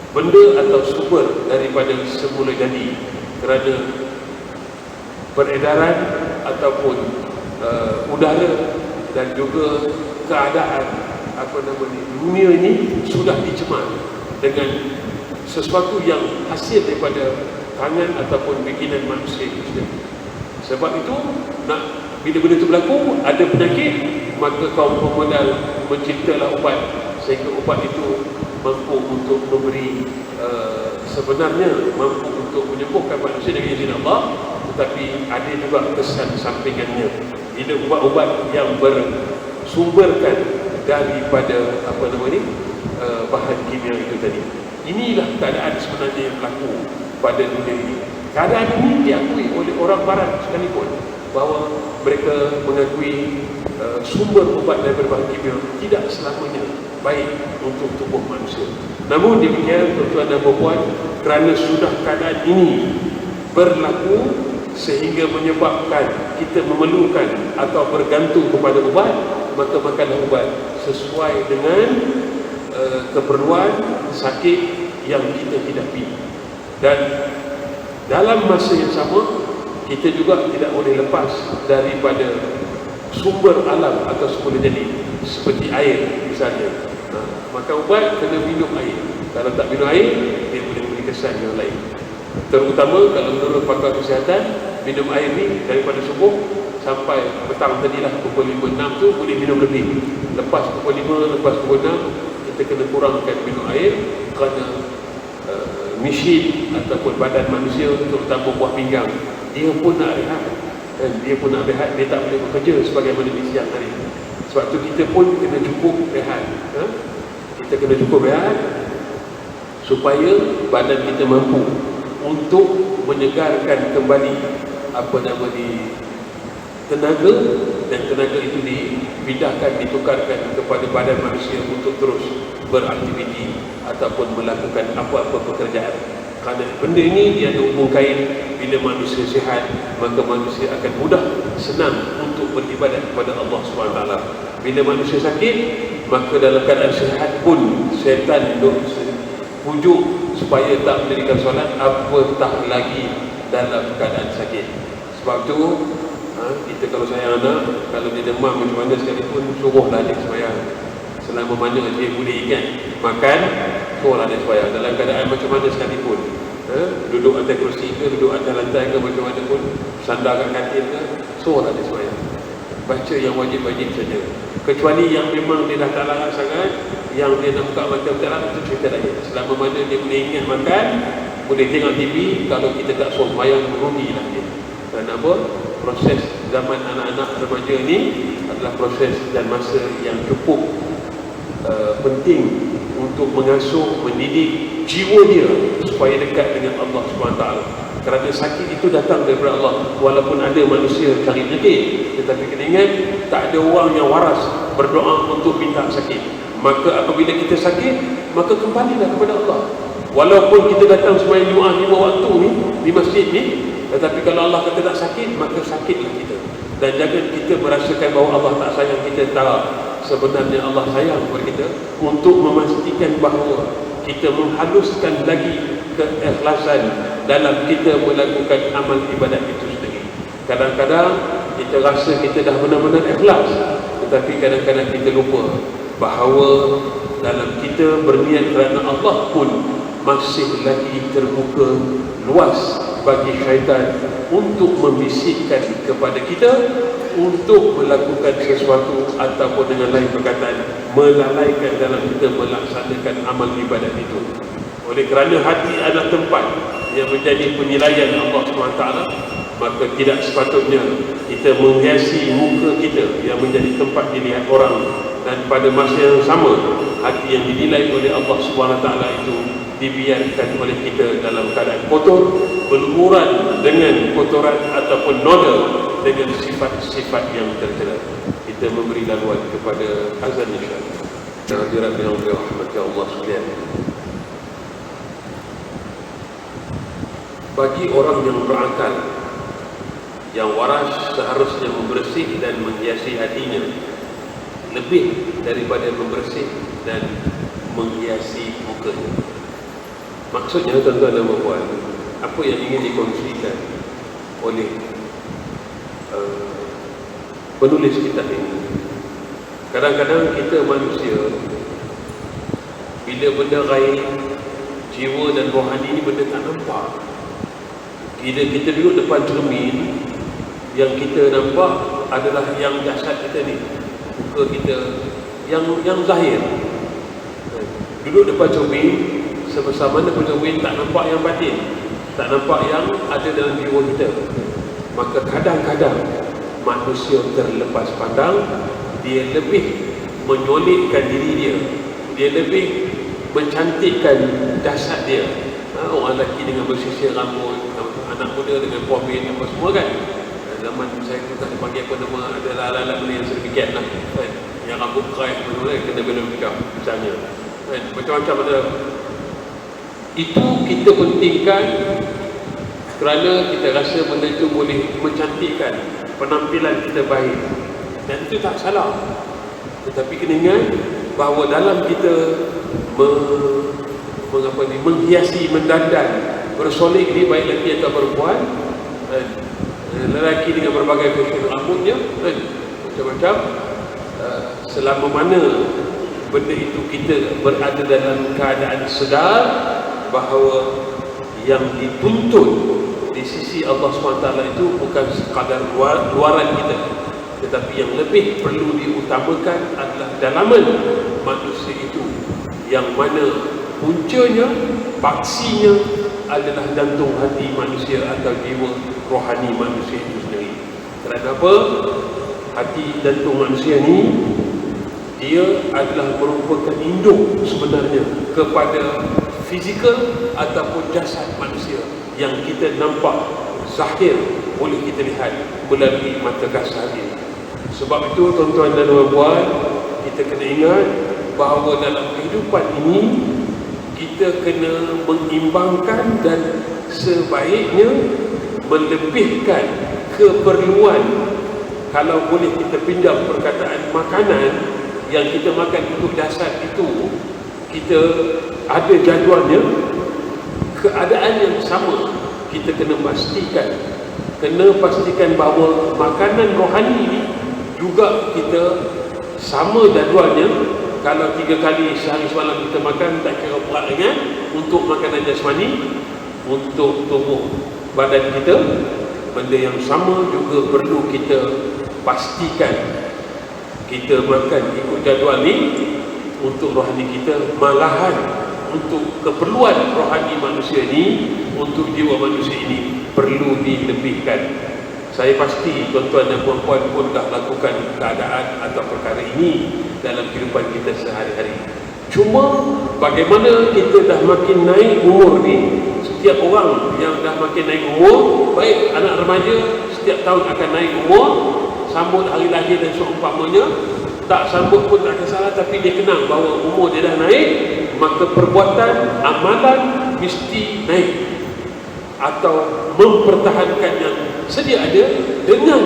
benda atau sumber daripada semula jadi, kerana peredaran ataupun udara dan juga keadaan dunia ini sudah dicemar dengan sesuatu yang hasil daripada tangan ataupun bikinan manusia itu sendiri. Sebab itu bila benda itu berlaku, ada penyakit, maka kaum pemodal menciptalah ubat, sehingga ubat itu mampu untuk memberi sebenarnya mampu untuk menyembuhkan manusia dengan izin Allah, tetapi ada juga kesan sampingannya. Bila ubat-ubat yang bersumberkan daripada bahan kimia itu tadi. Inilah keadaan sebenarnya yang berlaku pada dunia ini. Keadaan ini diakui oleh orang barat sekalipun, bahawa mereka mengakui sumber ubat daripada bahan kimia tidak selamanya baik untuk tubuh manusia. Namun demikian, tuan-tuan dan puan, kerana sudah keadaan ini berlaku sehingga menyebabkan kita memerlukan atau bergantung kepada ubat, maka makanlah ubat sesuai dengan keperluan sakit yang kita hidapi. Dan dalam masa yang sama, kita juga tidak boleh lepas daripada sumber alam atau semula jadi, seperti air misalnya. Makan ubat kena minum air. Kalau tak minum air, dia boleh kesan yang lain. Terutama kalau menurut pakar kesihatan, minum air ni daripada subuh sampai petang tadilah pukul 5-6 tu boleh minum lebih. Lepas pukul 5, lepas pukul 6 kita kena kurangkan minum air kerana mesin ataupun badan manusia, terutama buah pinggang, dia pun nak rehat. Dia pun nak rehat, dia tak boleh bekerja sebagaimana di siang hari. Sebab tu kita pun kena cukup rehat. Kita kena cukup rehat supaya badan kita mampu untuk menyegarkan kembali tenaga, dan tenaga itu dipindahkan, ditukarkan kepada badan manusia untuk terus beraktiviti ataupun melakukan apa-apa pekerjaan. Kerana benda ini dia ada hubung kait. Bila manusia sihat, maka manusia akan mudah, senang untuk beribadat kepada Allah SWT. Bila manusia sakit, maka dalam keadaan sihat pun syaitan pujuk supaya tak mendirikan solat, apatah lagi dalam keadaan sakit. Sebab tu kita kalau sayang anak, kalau dia demam macam mana sekalipun, suruhlah dia sembahyang. Selama mana dia boleh ingat makan, suruhlah dia sembahyang. Dalam keadaan macam mana sekalipun, duduk atas kerusi ke, duduk atas lantai ke, macam mana pun, sandar kat katil ke, suruhlah dia sembahyang. Baca yang wajib-wajib saja. Kecuali yang memang dia dah tak larat sangat, yang dia nak buka mata betul-betul, itu cerita lain. Selama mana dia boleh ingat makan, boleh tengok TV, kalau kita tak suruh sembahyang, merugilah dia. Kerana apa? Proses zaman anak-anak remaja ni adalah proses dan masa yang cukup penting untuk mengasuh, mendidik jiwa dia supaya dekat dengan Allah SWT. Kerana sakit itu datang daripada Allah. Walaupun ada manusia cari penyakit, tetapi kena ingat, tak ada orang yang waras berdoa untuk minta sakit. Maka apabila kita sakit, maka kembalilah kepada Allah. Walaupun kita datang sembahyang Jumaat 5 waktu ni di masjid ni, tetapi kalau Allah kata tak sakit, maka sakitlah kita. Dan jangan kita merasakan bahawa Allah tak sayang kita. Tak, sebenarnya Allah sayang kepada kita untuk memastikan bahawa kita menghaluskan lagi keikhlasan dalam kita melakukan amal ibadat itu sendiri. Kadang-kadang kita rasa kita dah benar-benar ikhlas, tetapi kadang-kadang kita lupa bahawa dalam kita berniat kerana Allah pun masih lagi terbuka luas bagi syaitan untuk membisikkan kepada kita untuk melakukan sesuatu ataupun dengan lain perkataan melalaikan dalam kita melaksanakan amal ibadat itu. Oleh kerana hati adalah tempat yang menjadi penilaian Allah SWT, maka tidak sepatutnya kita menghiasi muka kita yang menjadi tempat dilihat orang, dan pada masa yang sama hati yang dinilai oleh Allah SWT itu dibiarkan oleh kita dalam keadaan kotor, berlumuran dengan kotoran ataupun noda dengan sifat-sifat yang tercela. Kita memberi laluan kepada azan insya-Allah. Hadirat yang dirahmati Allah sekalian, bagi orang yang berakal, yang waras, seharusnya membersih dan menghiasi hatinya lebih daripada membersih dan menghiasi mukanya. Maksudnya, tuan-tuan dan puan, apa yang ingin dikongsikan oleh penulis kitab ini, kadang-kadang kita manusia, bila benda gaib, jiwa dan rohani ni benda tak nampak. Bila kita duduk depan cermin, yang kita nampak adalah yang jasad kita ni, muka kita yang zahir. Duduk depan cermin, sebesar mana pun cermin, tak nampak yang batin, tak nampak yang ada dalam jiwa kita. Maka kadang-kadang manusia terlepas pandang, dia lebih menyolidkan diri dia, dia lebih mencantikkan dasar dia. Orang lelaki dengan bersisir rambut, anak muda dengan pomade apa semua kan. Zaman saya pun tak dipanggil apa nama, ada ala-ala benda yang sedemikian lah kan. Yang rambut kerai apa kena bela pecah misalnya kan. Macam-macam ada. Itu kita pentingkan kerana kita rasa benda itu boleh mencantikkan penampilan kita baik, dan itu tak salah. Tetapi kena ingat bahawa dalam kita menghiasi, mendandan, bersolek ni, baik lelaki atau perempuan, lelaki dengan berbagai fashion rambutnya macam-macam, selama mana benda itu kita berada dalam keadaan sedar bahawa yang dituntut di sisi Allah SWT itu bukan sekadar luaran kita, tetapi yang lebih perlu diutamakan adalah dalaman manusia itu, yang mana puncanya, paksinya adalah jantung hati manusia atau jiwa rohani manusia itu sendiri. Kerana apa? Hati jantung manusia ni, dia adalah merupakan induk sebenarnya kepada fizikal ataupun jasad manusia yang kita nampak zahir boleh kita lihat melalui mata kasar ini. Sebab itu tuan-tuan dan puan-puan, kita kena ingat bahawa dalam kehidupan ini kita kena mengimbangkan dan sebaiknya melebihkan keperluan. Kalau boleh kita pinjam perkataan makanan yang kita makan untuk jasad itu, kita ada jadualnya, keadaan yang sama kita kena pastikan bahawa makanan rohani ini juga kita sama jadualnya. Kalau 3 kali sehari semalam kita makan, tak kira berat ringan, untuk makanan jasmani, untuk tubuh badan kita, benda yang sama juga perlu kita pastikan kita makan ikut jadual ni untuk rohani kita. Malahan untuk keperluan rohani manusia ni, untuk jiwa manusia ini perlu dilebihkan. Saya pasti tuan-tuan dan puan-puan pun dah lakukan keadaan atau perkara ini dalam kehidupan kita sehari-hari. Cuma bagaimana kita dah makin naik umur ni, setiap orang yang dah makin naik umur, baik anak remaja setiap tahun akan naik umur, sambut hari lahir dan seumpamanya, tak sambut pun tak salah, tapi dia kenal bahawa umur dia dah naik, maka perbuatan, amalan mesti naik atau mempertahankan yang sedia ada dengan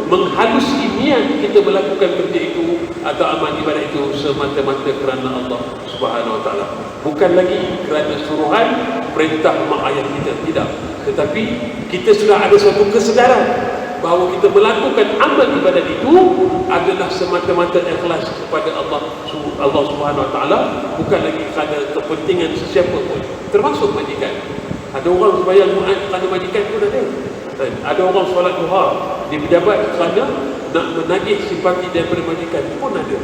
menghalusi niat kita melakukan kerja itu atau amal ibadat itu semata-mata kerana Allah Subhanahu Wa Taala, bukan lagi kerana suruhan perintah mak ayah kita, tidak, tetapi kita sudah ada suatu kesedaran bahawa kita melakukan amal ibadat itu adalah semata-mata ikhlas kepada Allah Subhanahu Wa Taala, bukan lagi kerana kepentingan sesiapa pun, termasuk majikan. Ada orang sembahyang Jumaat kerana majikan pun ada. Ada orang solat duha di pejabat kerana nak menagih simpati daripada majikan pun ada.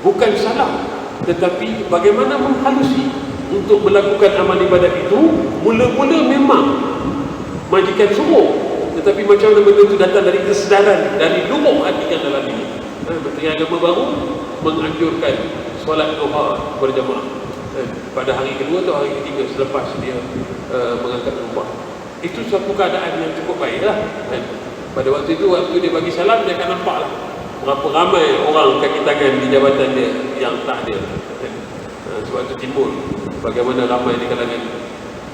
Bukan salah, tetapi bagaimana menghalusi untuk melakukan amal ibadat itu. Mula-mula memang majikan suruh, tetapi macam mana benda itu datang dari kesedaran, dari lubuk hati yang dalam ini. Menteri Agama baru menganjurkan solat duha berjamaah pada hari kedua atau hari ketiga selepas dia mengangkat rumah. Itu suatu keadaan yang cukup baiklah. Pada waktu itu, waktu dia bagi salam, dia akan nampak lah berapa ramai orang kaki tangan di jabatan dia yang tak ada. Sebab itu timbul bagaimana ramai di kalangan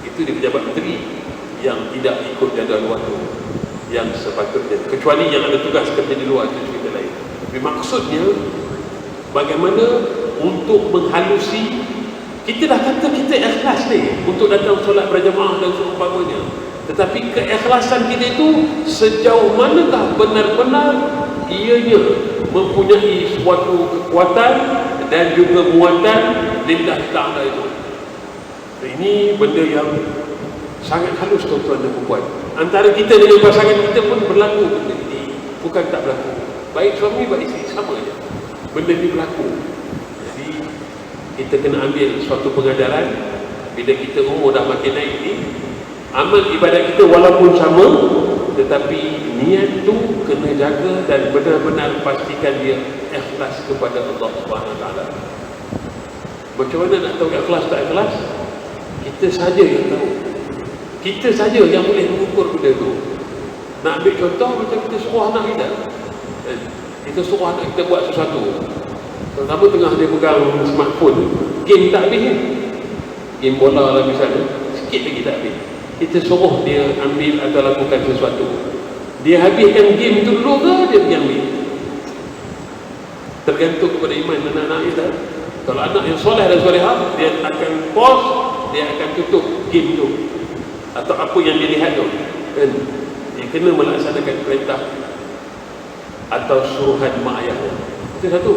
itu di pejabat menteri yang tidak ikut jadual waktu yang sepatutnya, kecuali yang ada tugas kerja di luar, itu cerita lain. Tapi maksudnya bagaimana untuk menghalusi. Kita dah kata kita ikhlas ni untuk datang solat berjamaah dan seumpamanya, tetapi keikhlasan kita itu sejauh manakah benar-benar ianya mempunyai suatu kekuatan dan juga muatan lillahi ta'ala itu. Ini benda yang sangat halus tuan-tuan dan puan. Antara kita dengan pasangan kita pun berlaku benda ini, bukan tak berlaku. Baik suami baik isteri sama je, benda ini berlaku. Kita kena ambil suatu pengajaran. Bila kita umur dah makin naik ni, amal ibadat kita walaupun sama, tetapi niat tu kena jaga dan benar-benar pastikan dia ikhlas kepada Allah Subhanahu Wa Taala. Macam mana nak tahu ikhlas tak ikhlas? Kita saja yang tahu. Kita saja yang boleh mengukur benda tu. Nak ambil contoh macam kita suruh anak kita. Kita suruh anak kita buat sesuatu. Pertama tengah dia pegang smartphone, game tak habis ni. Game bola lah misalnya, sikit lagi tak habis. Kita suruh dia ambil atau lakukan sesuatu. Dia habiskan game tu dulu ke dia pergi ambil? Tergantung kepada iman anak-anak kita. Kalau anak yang soleh dan solehah, dia akan pause, dia akan tutup game tu atau apa yang dia lihat tu. Dan dia kena melaksanakan perintah atau suruhan mak ayah. Itu satu.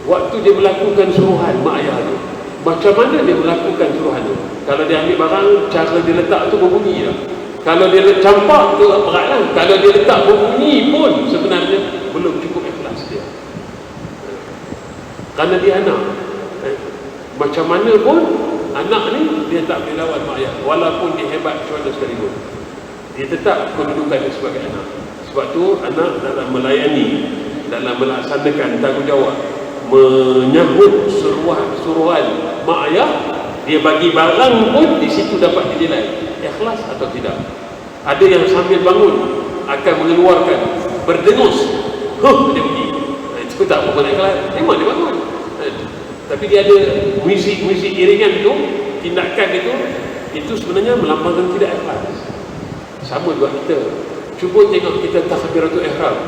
Waktu dia melakukan suruhan mak ayah tu, macam mana dia melakukan suruhan tu. Kalau dia ambil barang, cara dia letak tu berbunyi lah. Kalau dia campak tu berat lah. Kalau dia letak berbunyi pun sebenarnya belum cukup ikhlas dia. Kerana dia anak. Macam mana pun anak ni dia tak boleh lawan mak ayah, walaupun dia hebat macam mana sekalipun. Dia tetap kedudukannya sebagai anak. Sebab tu anak dalam melayani, dalam melaksanakan tanggungjawab, menyambut suruhan mak ayah, dia bagi barang pun di situ dapat dinilai ikhlas atau tidak. Ada yang sambil bangun akan mengeluarkan berdengus, dia bunyi, itu tak apa ikhlas. Memang dia bangun, tapi dia ada muzik iringan itu, tindakan itu sebenarnya melambangkan tidak ikhlas. Sama juga kita. Cuba tengok kita takbiratul ihram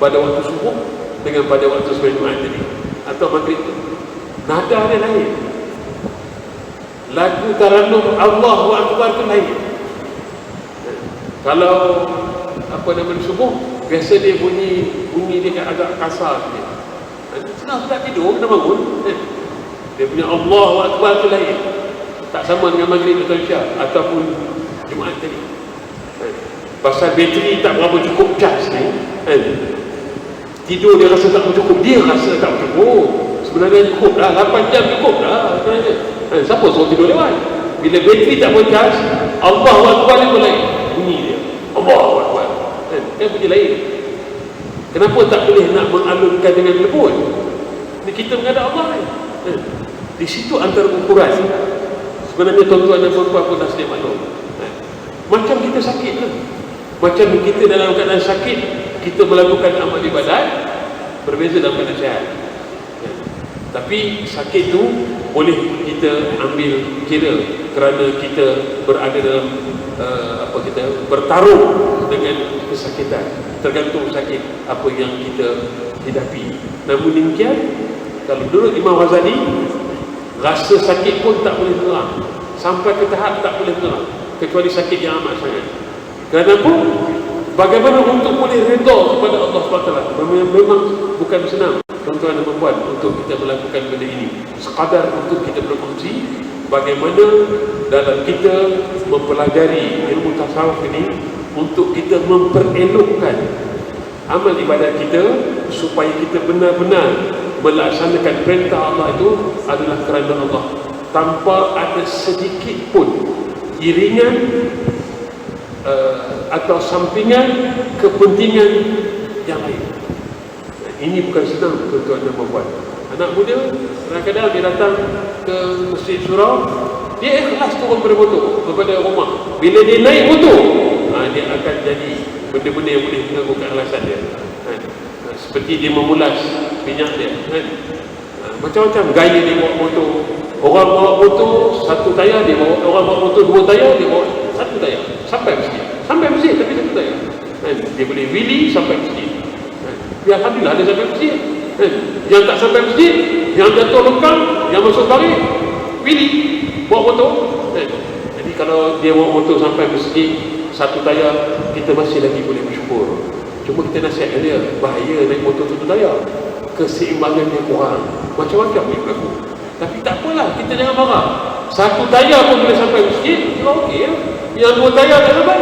pada waktu subuh dengan pada waktu sembahyang Jumaat tadi atau maghrib tu, nada dia lain. Lagu taranum Allahu Akbar tu lain. Kalau apa nama subuh, biasa dia bunyi dia agak kasar sikit. Senang tak tidur, kena bangun. Dia punya Allahu Akbar tu lain. Tak sama dengan maghrib atau isyak ataupun Jumaat tadi. Pasal bateri tak berapa cukup cas ni, tidur dia rasa tak cukup, dia rasa tak cukup. Sebenarnya cukup dah, 8 jam cukup dah sebenarnya. Siapa suruh tidur lewat? Bila bateri tak boleh cas, Allahu Akbar ni lain bunyi dia, Allahu Akbar kan bunyi lain. Kenapa tak boleh nak mengalunkan dengan lebut? Ni kita menghadap Allah ni. Di situ antara ukuran. Sebenarnya tuan-tuan dan puan-puan pun dah sedia maklum. Macam kita sakit lah, macam kita dalam keadaan sakit, kita melakukan amal ibadat, berbeza dalam keadaan sihat. Tapi sakit tu boleh kita ambil kira kerana kita berada dalam kita bertarung dengan kesakitan. Tergantung sakit apa yang kita hadapi. Namun demikian, kalau menurut Imam Ghazali, rasa sakit pun tak boleh menyerang, sampai ke tahap tak boleh menyerang, kecuali sakit yang amat sangat. Kenapa? Bagaimana untuk boleh redha kepada Allah SWT? Memang bukan senang, tuan-tuan dan puan, untuk kita melakukan benda ini. Sekadar untuk kita berkongsi bagaimana dalam kita mempelajari ilmu tasawuf ini, untuk kita memperelokkan amal ibadat kita, supaya kita benar-benar melaksanakan perintah Allah itu adalah kerana Allah, tanpa ada sedikit pun iringan atau sampingan kepentingan yang lain. Ini bukan senang, tuan-tuan dan puan. Anak muda kadang-kadang dia datang ke masjid surau, dia ikhlas turun daripada rumah. Bila dia naik motor, dia akan jadi benda-benda yang boleh mengganggu keikhlasan dia. Seperti dia memulas minyak dia, macam-macam gaya dia bawa motor. Orang bawa motor satu tayar, dia bawa. Orang bawa motor 2 tayar, dia bawa 1 tayar sampai masjid tapi 1 tayar. Dia boleh wheelie sampai masjid. Ya, alhamdulillah dia sampai masjid. Yang tak sampai masjid, yang jatuh lengkang, yang masuk balik, wheelie bawa motor. Jadi kalau dia bawa motor sampai masjid 1 tayar, kita masih lagi boleh bersyukur. Cuma kita nasihatkan dia, bahaya naik motor 1 tayar, keseimbangan dia kurang, macam-macam boleh berlaku. Tapi tak apalah, kita jangan marah. 1 tayar pun boleh sampai masjid, okey ya. Yang 2 tayar tak sampai,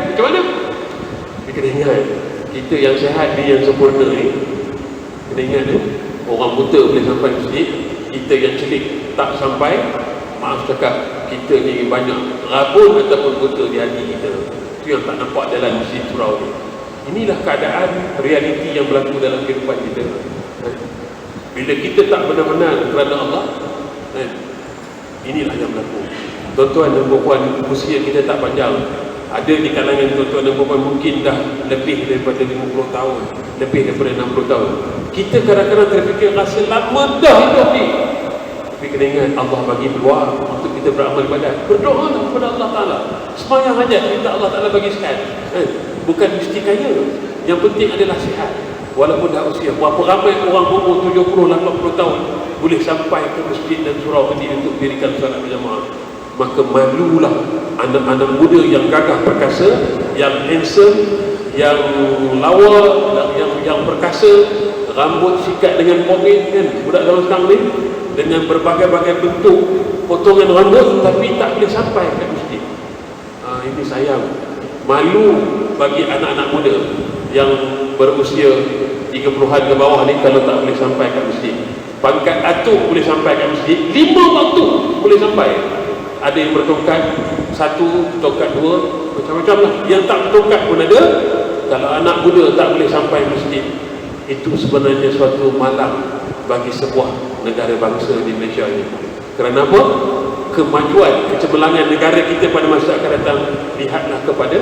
macam mana? Kita kena ingat, kita yang sihat ni, yang sempurna ni, kena ingat orang buta boleh sampai masjid, kita yang celik tak sampai. Maaf cakap, kita ni banyak rabun ataupun buta di hati kita. Itu yang tak nampak dalam masjid surau ni. Inilah keadaan realiti yang berlaku dalam kehidupan kita. Bila kita tak benar-benar kerana Allah, inilah yang berlaku. Tuan-tuan dan puan, usia kita tak panjang. Ada di kalangan tuan-tuan dan puan mungkin dah lebih daripada 50 tahun, lebih daripada 60 tahun. Kita kadang-kadang terfikir rasa lama dah hidup ni. Tapi kena ingat, Allah bagi peluang untuk kita beramal ibadat. Berdoa kepada Allah Ta'ala, sembahyang hajat, minta Allah Ta'ala bagi sihat. Bukan mesti kaya, yang penting adalah sihat. Walaupun dah usia, berapa ramai orang umur 70-80 tahun boleh sampai ke masjid dan surau ini untuk dirikan solat berjamaah. Maka malulah anak-anak muda yang gagah perkasa, yang handsome, yang lawa, yang perkasa, rambut sikat dengan pomade kan, budak zaman sekarang ni, dengan berbagai-bagai bentuk potongan rambut, tapi tak boleh sampai ke masjid. Ini sayang, malu bagi anak-anak muda yang berusia 30-an ke bawah ni kalau tak boleh sampai ke masjid. Pangkat atuk boleh sampai ke masjid, 5 waktu boleh sampai. Ada yang bertongkat 1, bertongkat 2, macam-macam lah. Yang tak bertongkat pun ada. Kalau anak muda tak boleh sampai masjid, itu sebenarnya suatu malang bagi sebuah negara bangsa di Malaysia ini. Kerana apa? Kemajuan, kecemerlangan negara kita pada masa akan datang, lihatlah kepada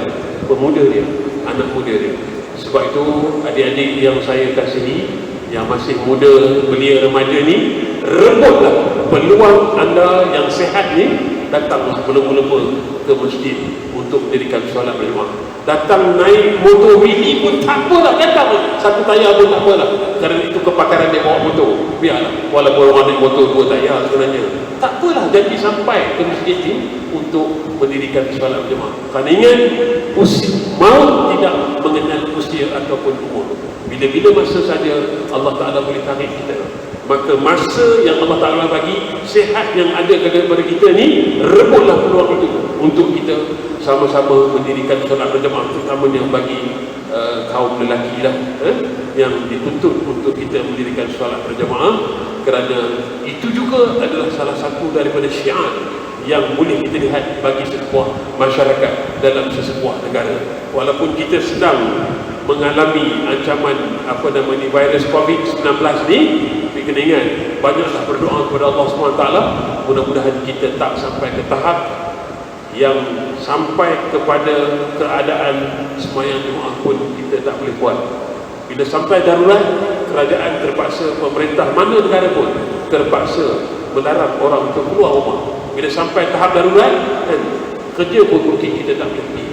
pemuda dia, anak muda dia. Sebab itu adik-adik yang saya kasihi, yang masih muda, belia, remaja ni, rebutlah peluang anda yang sihat ni, datanglah berlumba-lumba ke masjid untuk mendirikan solat berjemaah. Datang naik motor mini pun tak apalah, datang satu tayar pun tak apalah, kerana itu kepakaran dia bawa motor. Biarlah, walaupun orang naik motor 2 tayar sebenarnya, tak apalah, jadi sampai ke masjid ni untuk mendirikan solat berjemaah. Kerana ingat, maut tidak mengenal usia ataupun umur. Bila-bila masa saja Allah Ta'ala boleh tarik kita, maka masa yang Allah Ta'ala bagi, sihat yang ada kepada kita ni, rebutlah peluang itu untuk kita sama-sama mendirikan solat berjemaah, terutamanya bagi kaum lelaki lah, yang dituntut untuk kita mendirikan solat berjemaah, kerana itu juga adalah salah satu daripada syiar yang boleh kita lihat bagi sebuah masyarakat dalam sesebuah negara. Walaupun kita sedang mengalami ancaman virus COVID-19 ni, tapi kena ingat, banyaklah berdoa kepada Allah SWT. Mudah-mudahan kita tak sampai ke tahap yang sampai kepada keadaan sembahyang Jumaat pun kita tak boleh buat. Bila sampai darurat, kerajaan terpaksa, pemerintah mana negara pun terpaksa melarang orang untuk keluar rumah. Bila sampai tahap darurat, kan, kerja pun mungkin kita tak boleh pergi.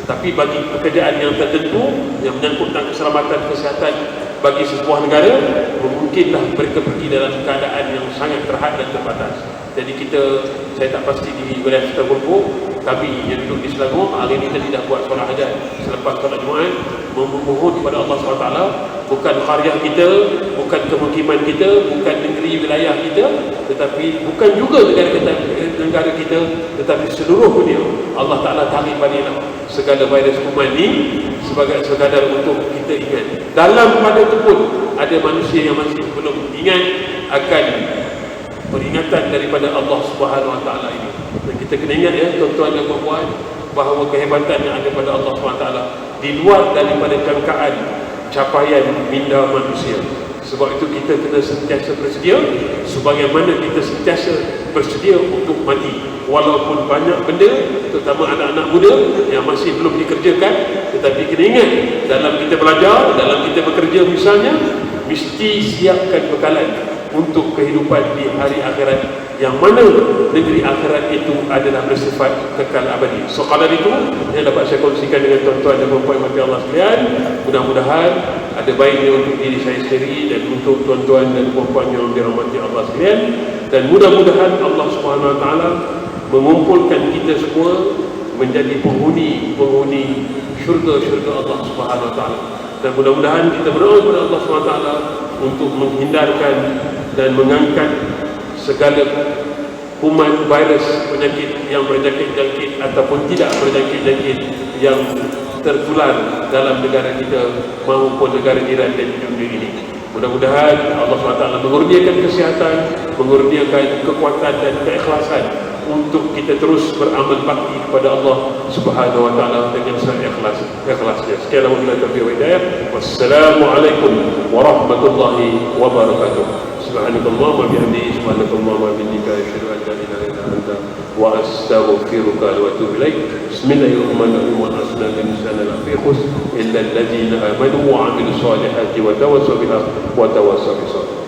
Tapi bagi pekerjaan yang tertentu yang menyangkut tentang keselamatan kesihatan bagi sebuah negara, mungkinlah mereka pergi dalam keadaan yang sangat terhad dan terbatas. Jadi saya tak pasti di wilayah Selangor, kami yang duduk di Selangor, hari ini kita tidak buat solat hajat selepas solat Jumaat, memohon kepada Allah SWT, bukan qaryah kita, bukan kemukiman kita, bukan negeri wilayah kita, tetapi bukan juga negara kita, tetapi seluruh dunia. Allah Ta'ala tarik baliklah segala virus kuman ni sebagai sekadar untuk kita ingat. Dalam pada itu pun ada manusia yang masih belum ingat akan peringatan daripada Allah Subhanahu Wa Taala ini. Dan kita kena ingat ya, tuan-tuan dan puan-puan, bahawa kehebatan yang ada pada Allah Subhanahu Wa Taala di luar daripada jangkaan capaian minda manusia. Sebab itu kita kena sentiasa bersedia, sebagaimana kita sentiasa bersedia untuk mati. Walaupun banyak benda, terutama anak-anak muda yang masih belum dikerjakan, tetapi kena ingat, dalam kita belajar, dalam kita bekerja misalnya, mesti siapkan bekalan untuk kehidupan di hari akhirat, yang mana negeri akhirat itu adalah bersifat kekal abadi. So kalau itu yang dapat saya kongsikan dengan tuan-tuan dan puan-puan mati Allah sekalian, mudah-mudahan ada baiknya untuk diri saya sendiri dan untuk tuan-tuan dan puan-puan yang dirahmati Allah sekalian, dan mudah-mudahan Allah Subhanahu Wa Taala mengumpulkan kita semua menjadi penghuni syurga Allah Subhanahu Wa Taala. Dan mudah-mudahan kita berdoa kepada Allah Subhanahu Wa Taala untuk menghindarkan dan mengangkat segala kuman, virus, penyakit yang berjangkit-jangkit ataupun tidak berjangkit-jangkit yang tertular dalam negara kita maupun negara jiran dan dunia ini. Mudah-mudahan Allah SWT mengurniakan kesihatan, mengurniakan kekuatan dan keikhlasan untuk kita terus beramal bakti kepada Allah Subhanahu Wa Taala dengan ikhlasnya. Sekian wabillahi taufiq wa hidayah. Wassalamualaikum warahmatullahi wabarakatuh. Subhanakallahumma wa bihamdika, subhanakallahumma wa bihamdika, asyhadu an la ilaha illa anta wa astaghfiruka wa atubu ilaik. Bismillahirrahmanirrahim. Wa asna min sana la fi khus illa alladhina amanu wa 'amilus solihati wa tawassaw biha wa tawassaw bis sabr.